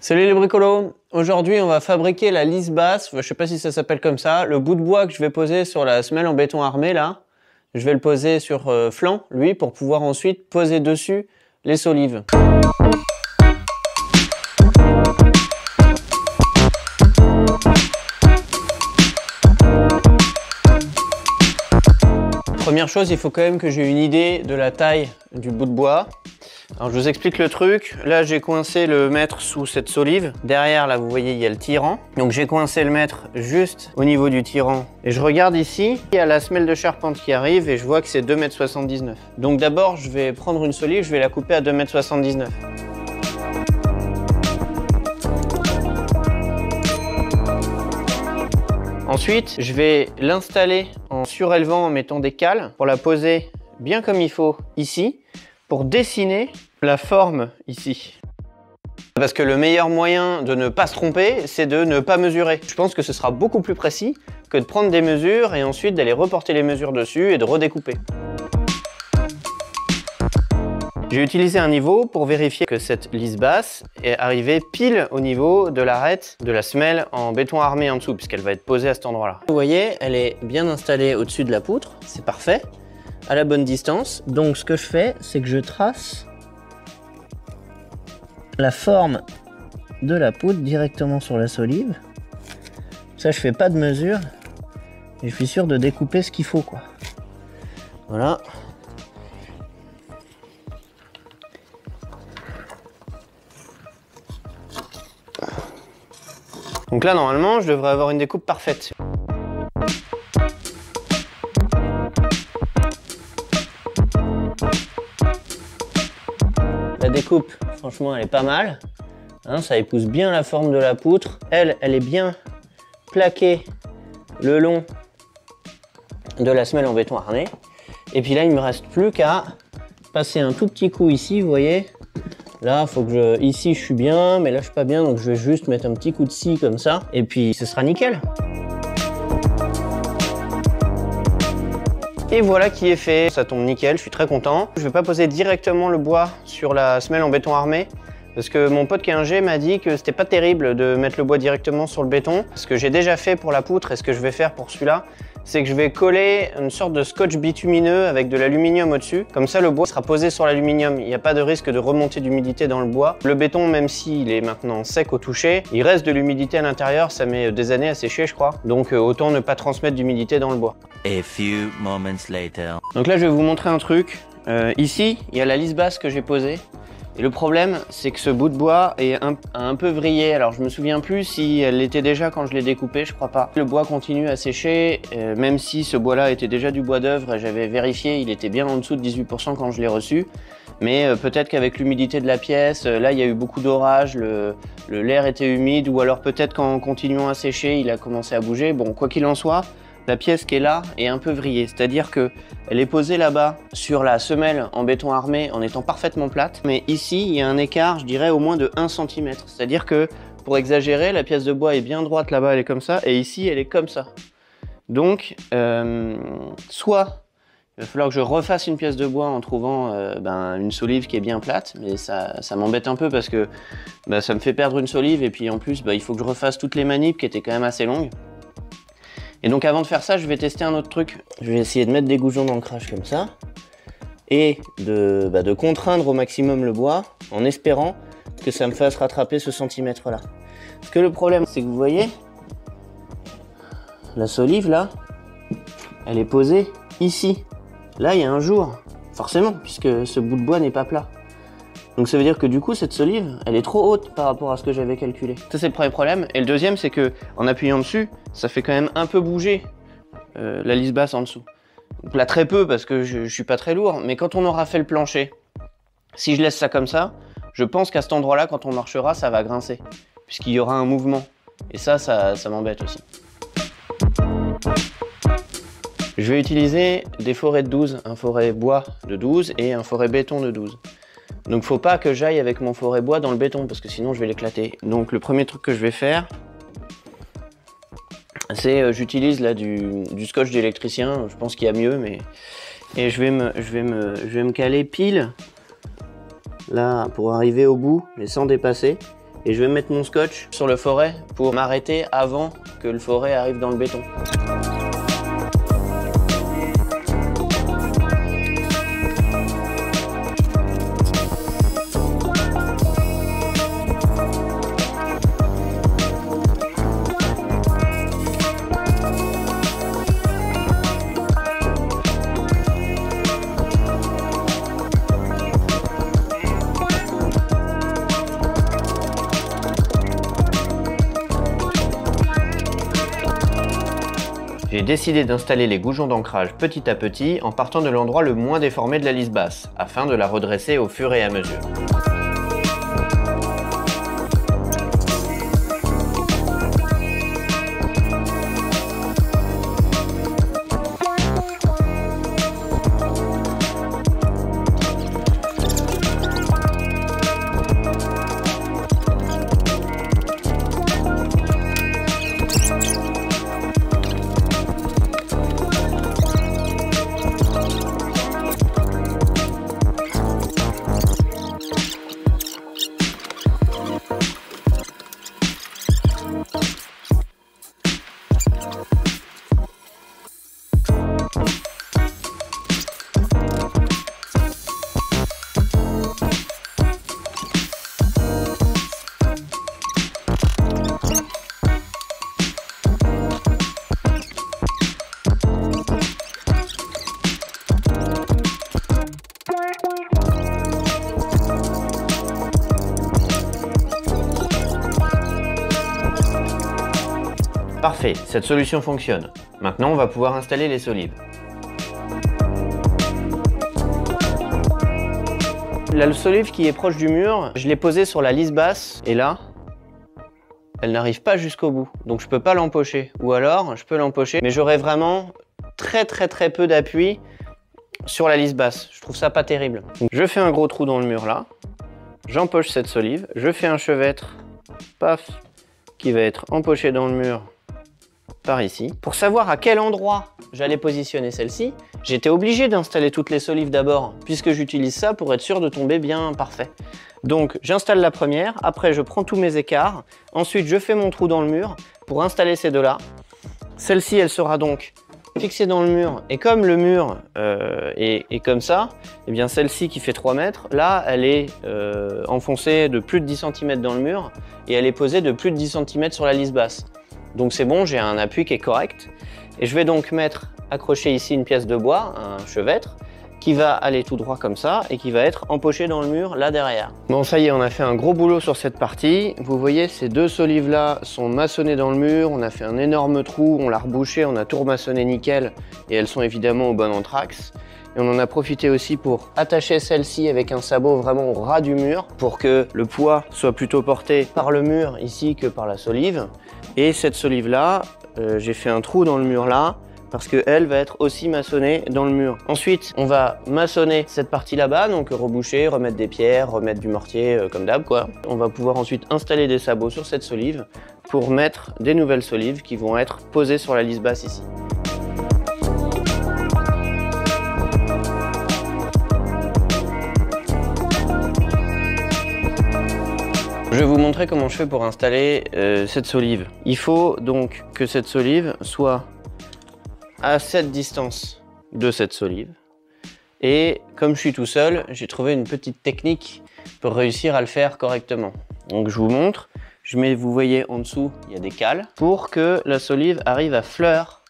Salut les bricolos! Aujourd'hui on va fabriquer la lisse basse, je sais pas si ça s'appelle comme ça, le bout de bois que je vais poser sur la semelle en béton armé là, je vais le poser sur flanc, lui, pour pouvoir ensuite poser dessus les solives. Première chose, il faut quand même que j'ai une idée de la taille du bout de bois. Alors je vous explique le truc. Là j'ai coincé le mètre sous cette solive. Derrière là vous voyez il y a le tirant. Donc j'ai coincé le mètre juste au niveau du tirant. Et je regarde ici, il y a la semelle de charpente qui arrive et je vois que c'est 2,79 m. Donc d'abord je vais prendre une solive, je vais la couper à 2,79 m. Ensuite, je vais l'installer en surélevant en mettant des cales pour la poser bien comme il faut ici, pour dessiner la forme ici. Parce que le meilleur moyen de ne pas se tromper, c'est de ne pas mesurer. Je pense que ce sera beaucoup plus précis que de prendre des mesures et ensuite d'aller reporter les mesures dessus et de redécouper. J'ai utilisé un niveau pour vérifier que cette lisse basse est arrivée pile au niveau de l'arête de la semelle en béton armé en dessous, puisqu'elle va être posée à cet endroit-là. Vous voyez, elle est bien installée au-dessus de la poutre, c'est parfait, à la bonne distance. Donc ce que je fais, c'est que je trace la forme de la poutre directement sur la solive. Ça, je fais pas de mesure, et je suis sûr de découper ce qu'il faut, quoi. Voilà. Donc là, normalement, je devrais avoir une découpe parfaite. La découpe, franchement, elle est pas mal. Hein, ça épouse bien la forme de la poutre. Elle est bien plaquée le long de la semelle en béton armé. Et puis là, il me reste plus qu'à passer un tout petit coup ici, vous voyez. Là, faut que ici, je suis bien, mais là, je suis pas bien, donc je vais juste mettre un petit coup de scie comme ça, et puis ce sera nickel. Et voilà qui est fait, ça tombe nickel, je suis très content. Je vais pas poser directement le bois sur la semelle en béton armé, parce que mon pote qui est ingé m'a dit que c'était pas terrible de mettre le bois directement sur le béton. Ce que j'ai déjà fait pour la poutre et ce que je vais faire pour celui-là, c'est que je vais coller une sorte de scotch bitumineux avec de l'aluminium au-dessus. Comme ça, le bois sera posé sur l'aluminium. Il n'y a pas de risque de remontée d'humidité dans le bois. Le béton, même s'il est maintenant sec au toucher, il reste de l'humidité à l'intérieur. Ça met des années à sécher, je crois. Donc autant ne pas transmettre d'humidité dans le bois. A few moments later. Donc là, je vais vous montrer un truc. Ici, il y a la lisse basse que j'ai posée. Et le problème, c'est que ce bout de bois est un peu vrillé. Alors je me souviens plus si elle l'était déjà quand je l'ai découpé, je crois pas. Le bois continue à sécher, même si ce bois-là était déjà du bois d'œuvre et j'avais vérifié, il était bien en dessous de 18% quand je l'ai reçu. Mais peut-être qu'avec l'humidité de la pièce, là il y a eu beaucoup d'orage, l'air était humide, ou alors peut-être qu'en continuant à sécher, il a commencé à bouger. Bon, quoi qu'il en soit, la pièce qui est là est un peu vrillée, c'est-à-dire qu'elle est posée là-bas sur la semelle en béton armé en étant parfaitement plate. Mais ici, il y a un écart, je dirais, au moins de 1 cm. C'est-à-dire que, pour exagérer, la pièce de bois est bien droite là-bas, elle est comme ça, et ici, elle est comme ça. Donc, soit il va falloir que je refasse une pièce de bois en trouvant une solive qui est bien plate, mais ça m'embête un peu parce que ça me fait perdre une solive, et puis en plus, il faut que je refasse toutes les manips qui étaient quand même assez longues. Et donc avant de faire ça, je vais tester un autre truc. Je vais essayer de mettre des goujons d'ancrage comme ça et de contraindre au maximum le bois en espérant que ça me fasse rattraper ce centimètre là. Parce que le problème, c'est que vous voyez, la solive là, elle est posée ici. Là, il y a un jour, forcément, puisque ce bout de bois n'est pas plat. Donc ça veut dire que du coup, cette solive, elle est trop haute par rapport à ce que j'avais calculé. Ça, c'est le premier problème. Et le deuxième, c'est que en appuyant dessus, ça fait quand même un peu bouger la lisse basse en dessous. Donc là, très peu, parce que je suis pas très lourd. Mais quand on aura fait le plancher, si je laisse ça comme ça, je pense qu'à cet endroit-là, quand on marchera, ça va grincer. Puisqu'il y aura un mouvement. Et ça m'embête aussi. Je vais utiliser des forêts de 12, un forêt bois de 12 et un forêt béton de 12. Donc faut pas que j'aille avec mon forêt bois dans le béton parce que sinon je vais l'éclater. Donc le premier truc que je vais faire, c'est j'utilise là du scotch d'électricien, je pense qu'il y a mieux, mais et je vais me caler pile là pour arriver au bout mais sans dépasser. Et je vais mettre mon scotch sur le foret pour m'arrêter avant que le foret arrive dans le béton. J'ai décidé d'installer les goujons d'ancrage petit à petit en partant de l'endroit le moins déformé de la lisse basse, afin de la redresser au fur et à mesure. Parfait, cette solution fonctionne. Maintenant, on va pouvoir installer les solives. La solive qui est proche du mur, je l'ai posée sur la lisse basse et là, elle n'arrive pas jusqu'au bout. Donc je peux pas l'empocher. Ou alors, je peux l'empocher, mais j'aurai vraiment très peu d'appui sur la lisse basse. Je trouve ça pas terrible. Donc, je fais un gros trou dans le mur là, j'empoche cette solive, je fais un chevêtre, paf, qui va être empoché dans le mur par ici. Pour savoir à quel endroit j'allais positionner celle-ci, j'étais obligé d'installer toutes les solives d'abord, puisque j'utilise ça pour être sûr de tomber bien parfait. Donc j'installe la première, après je prends tous mes écarts, ensuite je fais mon trou dans le mur pour installer ces deux-là. Celle-ci, elle sera donc fixée dans le mur, et comme le mur est comme ça, et bien celle-ci qui fait 3 mètres, là elle est enfoncée de plus de 10 cm dans le mur, et elle est posée de plus de 10 cm sur la lisse basse. Donc c'est bon, j'ai un appui qui est correct. Et je vais donc accrocher ici une pièce de bois, un chevêtre, qui va aller tout droit comme ça et qui va être empoché dans le mur là derrière. Bon, ça y est, on a fait un gros boulot sur cette partie. Vous voyez, ces deux solives là sont maçonnées dans le mur. On a fait un énorme trou, on l'a rebouché, on a tout remaçonné nickel. Et elles sont évidemment au bon anthrax. Et on en a profité aussi pour attacher celle-ci avec un sabot vraiment au ras du mur pour que le poids soit plutôt porté par le mur ici que par la solive. Et cette solive là, j'ai fait un trou dans le mur là parce qu'elle va être aussi maçonnée dans le mur. Ensuite, on va maçonner cette partie là-bas, donc reboucher, remettre des pierres, remettre du mortier comme d'hab quoi. On va pouvoir ensuite installer des sabots sur cette solive pour mettre des nouvelles solives qui vont être posées sur la lisse basse ici. Je vais vous montrer comment je fais pour installer cette solive. Il faut donc que cette solive soit à cette distance de cette solive. Et comme je suis tout seul, j'ai trouvé une petite technique pour réussir à le faire correctement. Donc je vous montre. Je mets, vous voyez en dessous, il y a des cales pour que la solive arrive à fleur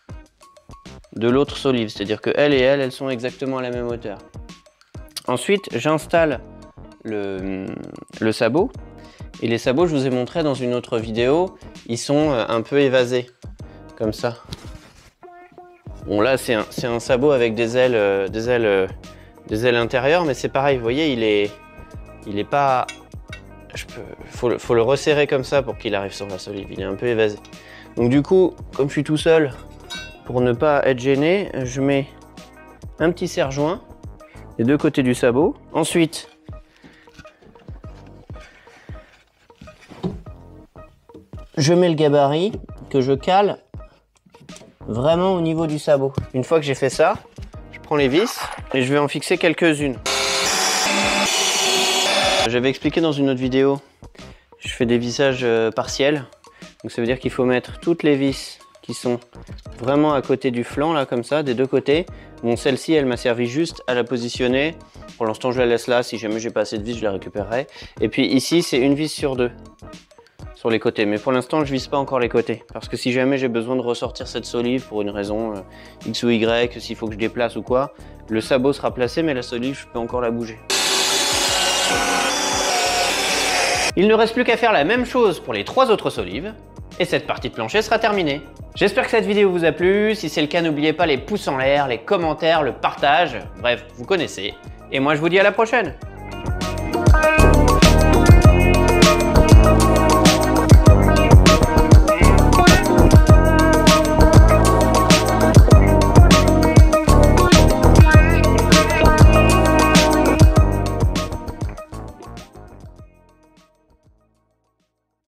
de l'autre solive. C'est-à-dire que elle et elles sont exactement à la même hauteur. Ensuite, j'installe le sabot. Et les sabots, je vous ai montré dans une autre vidéo, ils sont un peu évasés, comme ça. Bon là, c'est un sabot avec des ailes intérieures, mais c'est pareil, vous voyez, il est pas... Faut le resserrer comme ça pour qu'il arrive sur la solive, il est un peu évasé. Donc du coup, comme je suis tout seul, pour ne pas être gêné, je mets un petit serre-joint des deux côtés du sabot. Ensuite, je mets le gabarit que je cale vraiment au niveau du sabot. Une fois que j'ai fait ça, je prends les vis et je vais en fixer quelques-unes. J'avais expliqué dans une autre vidéo, je fais des vissages partiels. Donc ça veut dire qu'il faut mettre toutes les vis qui sont vraiment à côté du flanc, là, comme ça, des deux côtés. Bon, celle-ci, elle m'a servi juste à la positionner. Pour l'instant, je la laisse là. Si jamais j'ai pas assez de vis, je la récupérerai. Et puis ici, c'est une vis sur deux, sur les côtés. Mais pour l'instant, je vise pas encore les côtés. Parce que si jamais j'ai besoin de ressortir cette solive pour une raison X ou Y, s'il faut que je déplace ou quoi, le sabot sera placé, mais la solive, je peux encore la bouger. Il ne reste plus qu'à faire la même chose pour les 3 autres solives. Et cette partie de plancher sera terminée. J'espère que cette vidéo vous a plu. Si c'est le cas, n'oubliez pas les pouces en l'air, les commentaires, le partage. Bref, vous connaissez. Et moi, je vous dis à la prochaine.